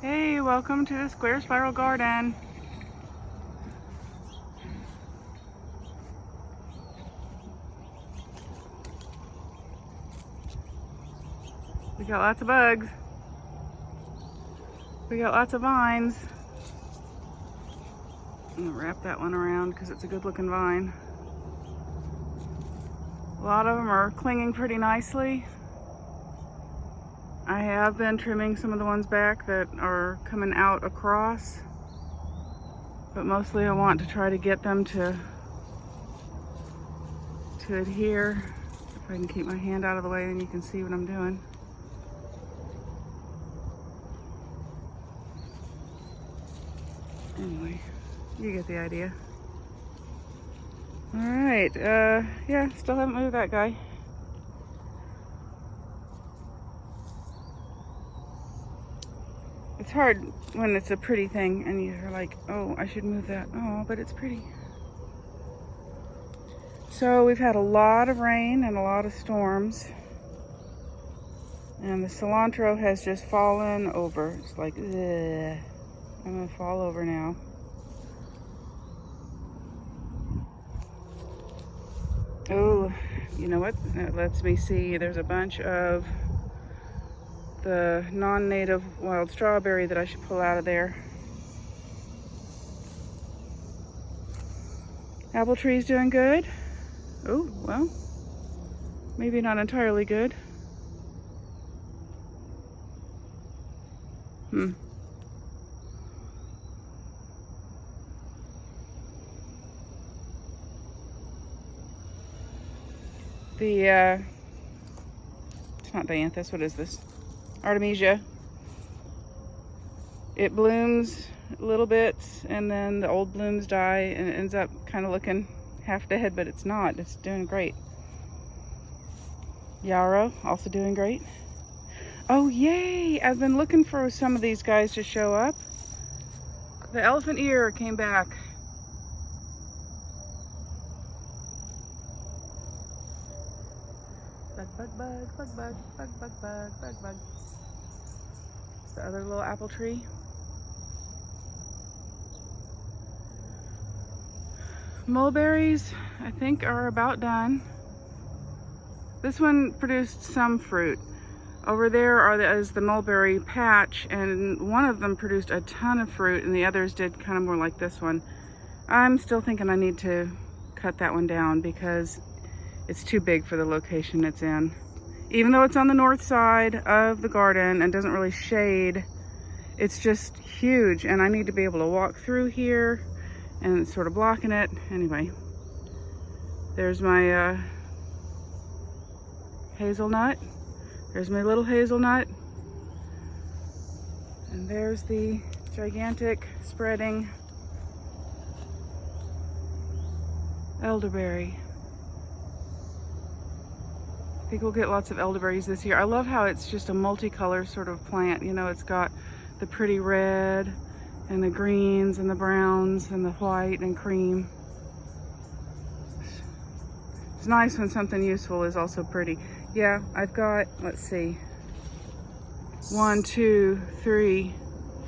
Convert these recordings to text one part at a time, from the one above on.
Hey, welcome to the Square Spiral Garden. We got lots of bugs. We got lots of vines. I'm gonna wrap that one around because it's a good looking vine. A lot of them are clinging pretty nicely. I have been trimming some of the ones back that are coming out across, but mostly I want to try to get them to adhere. If I can keep my hand out of the way, then you can see what I'm doing. Anyway, you get the idea. All right, yeah, still haven't moved that guy. It's hard when it's a pretty thing and you're like, oh, I should move that. Oh, but it's pretty. So we've had a lot of rain and a lot of storms. And the cilantro has just fallen over. It's like, ugh. I'm gonna fall over now. Oh, you know what? That lets me see there's a bunch of the non-native wild strawberry that I should pull out of there. Apple tree's doing good. Oh, well, maybe not entirely good. It's not dianthus, what is this? Artemisia. It blooms a little bit and then the old blooms die and it ends up kind of looking half dead, but it's not. It's doing great. Yarrow, also doing great. Oh, yay! I've been looking for some of these guys to show up. The elephant ear came back. Bug, bug, bug, bug, bug, bug, bug, bug, bug, bug. It's the other little apple tree. Mulberries, I think, are about done. This one produced some fruit. Over there is the mulberry patch, and one of them produced a ton of fruit, and the others did kind of more like this one. I'm still thinking I need to cut that one down because it's too big for the location it's in. Even though it's on the north side of the garden and doesn't really shade, it's just huge, and I need to be able to walk through here, and it's sort of blocking it. Anyway, there's my hazelnut. There's my little hazelnut. And there's the gigantic spreading elderberry. I think we'll get lots of elderberries this year. I love how it's just a multicolor sort of plant. You know, it's got the pretty red and the greens and the browns and the white and cream. It's nice when something useful is also pretty. Yeah, I've got, let's see, 1, 2, 3,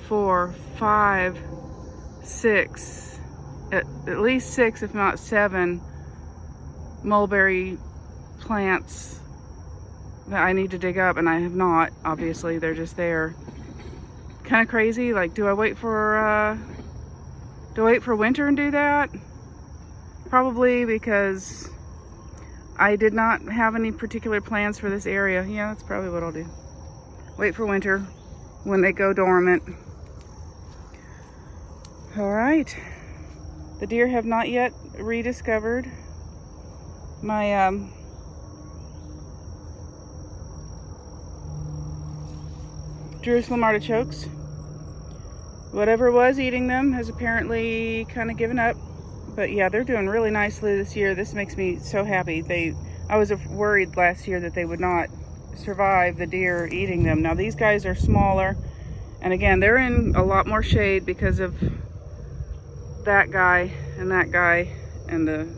4, 5, 6, at least 6, if not 7 mulberry plants that I need to dig up, and I have not, obviously. They're just there. Kind of crazy. Like, do I wait for winter and do that? Probably, because I did not have any particular plans for this area. Yeah, that's probably what I'll do. Wait for winter when they go dormant. All right. The deer have not yet rediscovered my Jerusalem artichokes. Whatever was eating them has apparently kind of given up. But yeah, they're doing really nicely this year. This makes me so happy. I was worried last year that they would not survive the deer eating them. Now these guys are smaller, and again, they're in a lot more shade because of that guy and that guy, and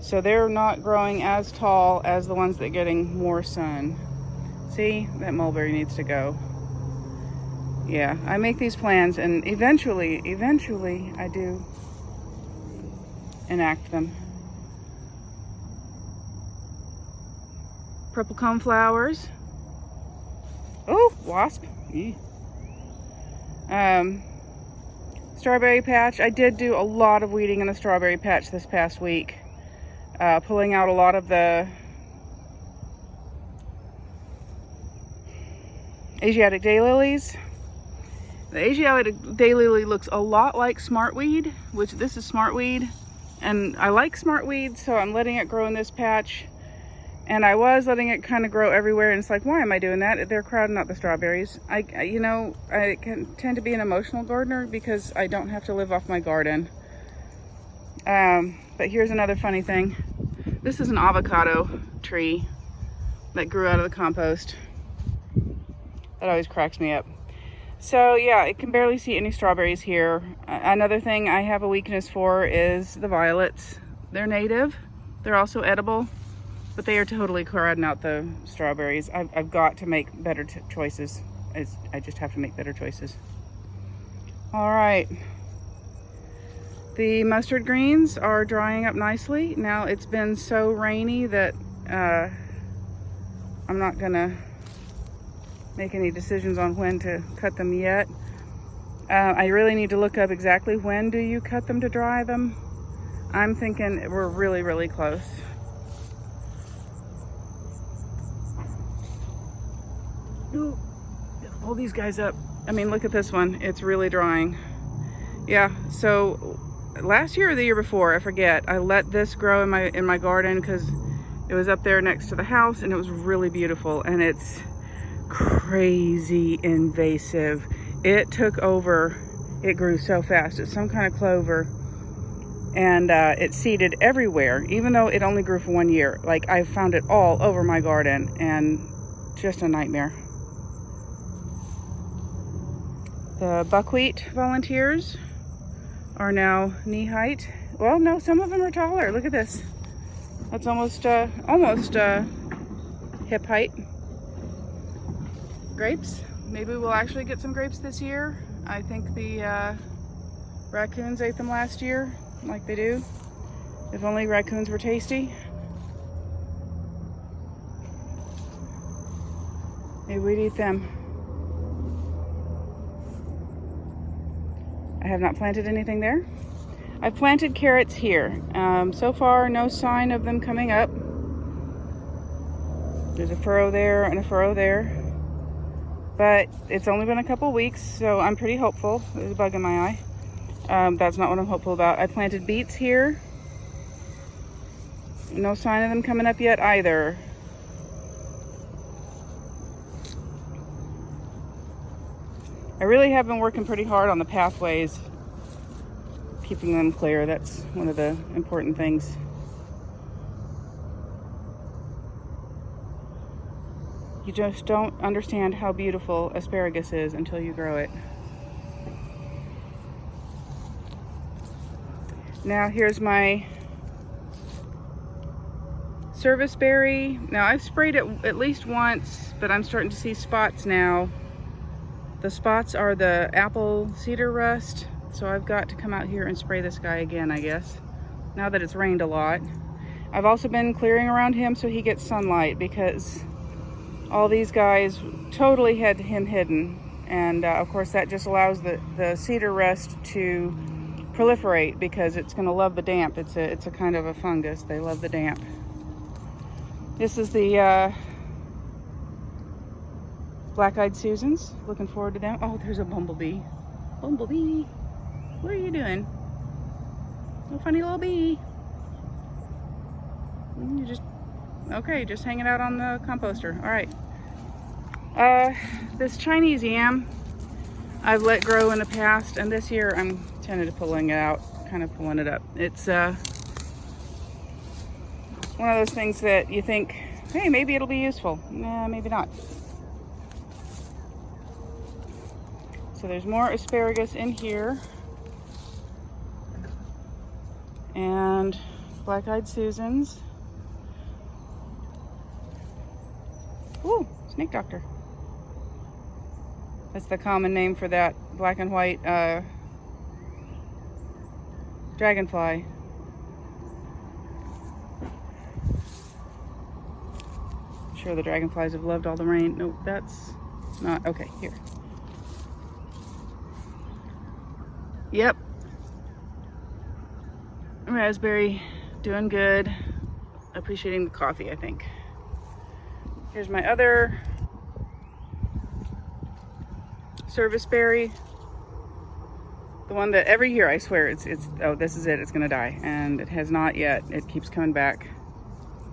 so they're not growing as tall as the ones that are getting more sun. See, that mulberry needs to go. Yeah, I make these plans and eventually I do enact them. Purple cone flowers. Oh, wasp. Eee. Strawberry patch. I did do a lot of weeding in the strawberry patch this past week. Pulling out a lot of the Asiatic daylilies. The Asiatic daylily looks a lot like smartweed, which this is smartweed. And I like smartweed, so I'm letting it grow in this patch. And I was letting it kind of grow everywhere, and it's like, why am I doing that? They're crowding out the strawberries. I can tend to be an emotional gardener because I don't have to live off my garden. But here's another funny thing. This is an avocado tree that grew out of the compost. That always cracks me up. So yeah, I can barely see any strawberries here. Another thing I have a weakness for is the violets. They're native. They're also edible. But they are totally crowding out the strawberries. I've got to make better choices. I just have to make better choices. All right. The mustard greens are drying up nicely. Now it's been so rainy that I'm not gonna make any decisions on when to cut them yet. I really need to look up exactly when do you cut them to dry them. I'm thinking we're really, really close. Ooh, pull these guys up. I mean, look at this one. It's really drying. Yeah, so last year or the year before, I forget, I let this grow in my garden because it was up there next to the house and it was really beautiful, and it's crazy invasive. It took over. It grew so fast. It's some kind of clover, and it seeded everywhere, even though it only grew for 1 year. Like, I found it all over my garden, and just a nightmare. The buckwheat volunteers are now knee height. Well, no, some of them are taller. Look at this. That's almost hip height. Grapes. Maybe we'll actually get some grapes this year. I think the raccoons ate them last year, like they do. If only raccoons were tasty. Maybe we'd eat them. I have not planted anything there. I've planted carrots here. So far, no sign of them coming up. There's a furrow there and a furrow there. But it's only been a couple weeks, so I'm pretty hopeful. There's a bug in my eye. That's not what I'm hopeful about. I planted beets here. No sign of them coming up yet either. I really have been working pretty hard on the pathways, keeping them clear. That's one of the important things. You just don't understand how beautiful asparagus is until you grow it. Now here's my service berry. Now I've sprayed it at least once, but I'm starting to see spots now. The spots are the apple cedar rust, so I've got to come out here and spray this guy again, I guess, now that it's rained a lot. I've also been clearing around him so he gets sunlight, because all these guys totally had him hidden, and of course that just allows the cedar rust to proliferate, because it's going to love the damp. It's a kind of a fungus. They love the damp. This is the black-eyed Susans. Looking forward to them. Oh, there's a bumblebee. Bumblebee, what are you doing? Little funny little bee. You just, okay, just hanging out on the composter. All right. This Chinese yam I've let grow in the past, and this year I'm tentative pulling it out, kind of pulling it up. It's one of those things that you think, hey, maybe it'll be useful. Nah, maybe not. So there's more asparagus in here, and black-eyed Susans. Ooh, snake doctor. That's the common name for that black and white dragonfly. I'm sure the dragonflies have loved all the rain. Nope, that's not. Okay, here. Yep. Raspberry, doing good. Appreciating the coffee, I think. Here's my other service berry. The one that every year I swear it's oh, this is it, it's gonna die. And it has not yet. It keeps coming back.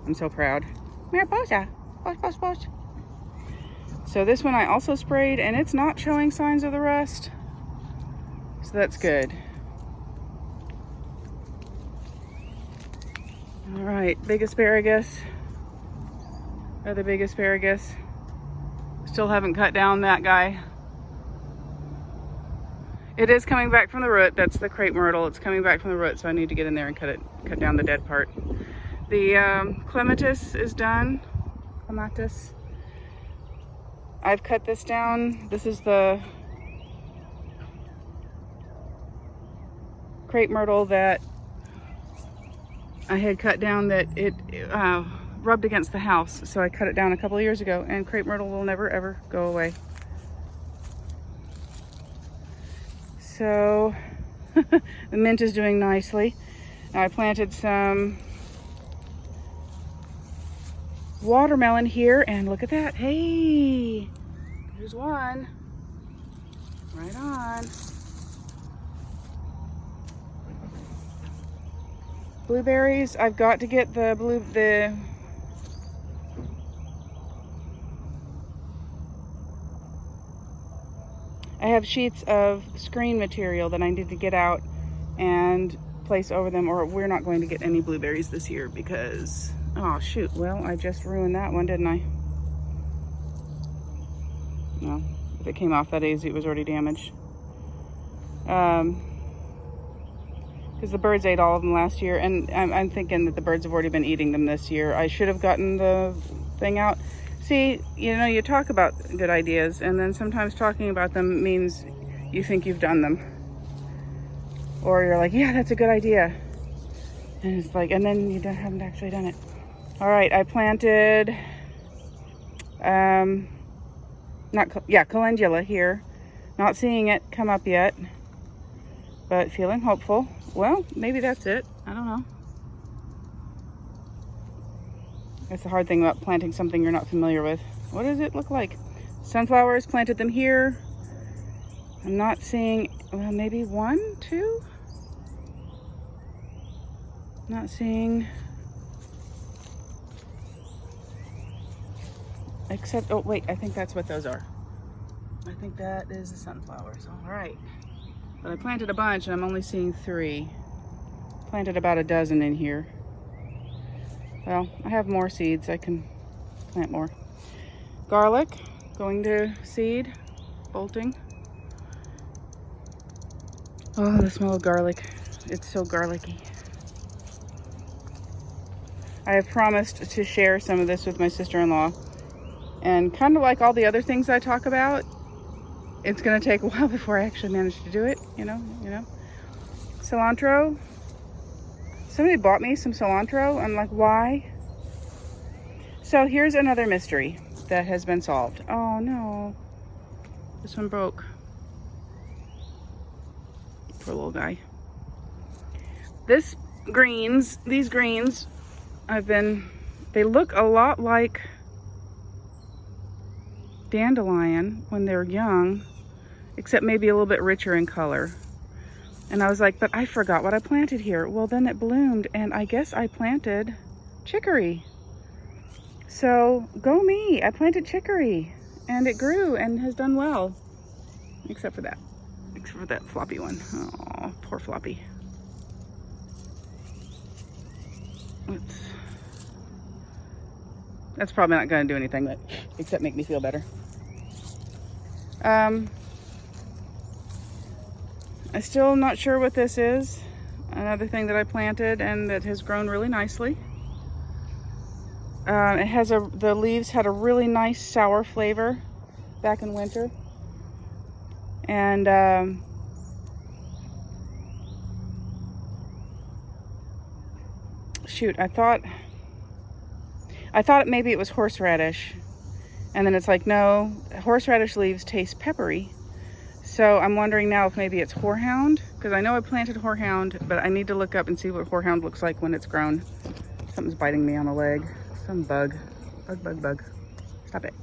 I'm so proud. Mariposa. Posh, posh, posh. So this one I also sprayed and it's not showing signs of the rust. So that's good. All right, big asparagus. Other big asparagus. Still haven't cut down that guy. It is coming back from the root. That's the crepe myrtle. It's coming back from the root, so I need to get in there and cut down the dead part. The clematis is done. Clematis. I've cut this down. This is the crepe myrtle that I had cut down that it rubbed against the house. So I cut it down a couple of years ago, and crepe myrtle will never ever go away. So the mint is doing nicely. Now I planted some watermelon here, and look at that. Hey, there's one. Right on. Blueberries, I've got to get I have sheets of screen material that I need to get out and place over them, or we're not going to get any blueberries this year because, oh shoot, well, I just ruined that one, didn't I? No, if it came off that easy, it was already damaged. Because the birds ate all of them last year, and I'm thinking that the birds have already been eating them this year. I should have gotten the thing out. See, you know, you talk about good ideas, and then sometimes talking about them means you think you've done them. Or you're like, yeah, that's a good idea. And it's like, and then you haven't actually done it. All right, I planted, calendula here. Not seeing it come up yet, but feeling hopeful. Well, maybe that's it. I don't know. That's the hard thing about planting something you're not familiar with. What does it look like? Sunflowers, planted them here. I'm not seeing, well, maybe 1, 2? Not seeing, except, oh wait, I think that's what those are. I think that is the sunflowers. All right. But I planted a bunch and I'm only seeing 3. Planted about a dozen in here. Well, I have more seeds. I can plant more. Garlic, going to seed, bolting. Oh, the smell of garlic. It's so garlicky. I have promised to share some of this with my sister-in-law. And kind of like all the other things I talk about, it's going to take a while before I actually manage to do it, you know. Cilantro. Somebody bought me some cilantro. I'm like, why? So here's another mystery that has been solved. Oh no, this one broke. Poor little guy. These greens, they look a lot like dandelion when they're young, except maybe a little bit richer in color. And I was like, but I forgot what I planted here. Well, then it bloomed, and I guess I planted chicory. So go me, I planted chicory, and it grew and has done well, except for that floppy one. Oh, poor floppy. That's probably not going to do anything, but except make me feel better. I'm still not sure what this is. Another thing that I planted and that has grown really nicely. The leaves had a really nice sour flavor back in winter. And shoot, I thought maybe it was horseradish, and then it's like, no, horseradish leaves taste peppery. So I'm wondering now if maybe it's horehound, because I know I planted horehound, but I need to look up and see what horehound looks like when it's grown. Something's biting me on the leg. Some bug. Bug. Stop it.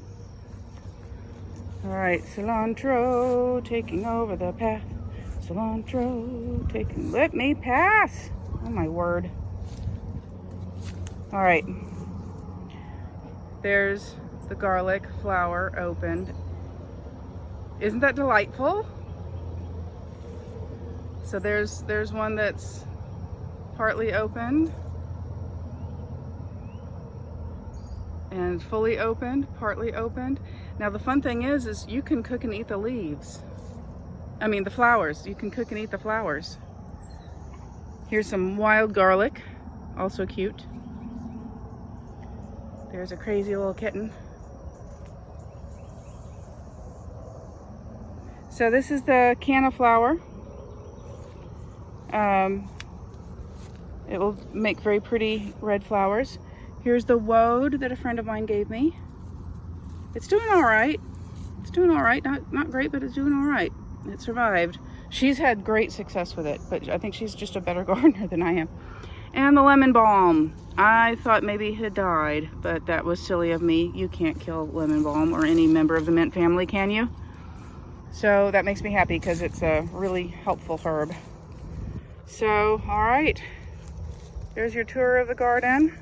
All right, cilantro taking over the path. Cilantro taking, let me pass. Oh my word. All right. There's the garlic flower opened. Isn't that delightful? So there's one that's partly opened and fully opened, partly opened. Now the fun thing is you can cook and eat the leaves. I mean the flowers. You can cook and eat the flowers. Here's some wild garlic, also cute. There's a crazy little kitten. So this is the canna flower. It will make very pretty red flowers. Here's the woad that a friend of mine gave me. It's doing all right. It's doing all right. Not great, but it's doing all right. It survived. She's had great success with it, but I think she's just a better gardener than I am. And the lemon balm. I thought maybe it had died, but that was silly of me. You can't kill lemon balm or any member of the mint family, can you? So that makes me happy because it's a really helpful herb. So, all right. There's your tour of the garden.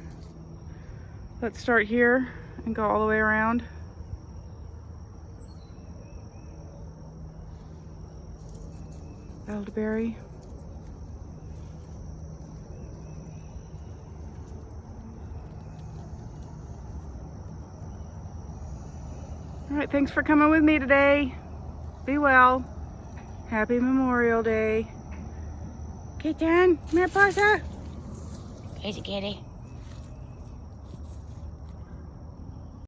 Let's start here and go all the way around. Elderberry. All right, thanks for coming with me today. Be well. Happy Memorial Day. Kitten, Mariposa. Here's a kitty.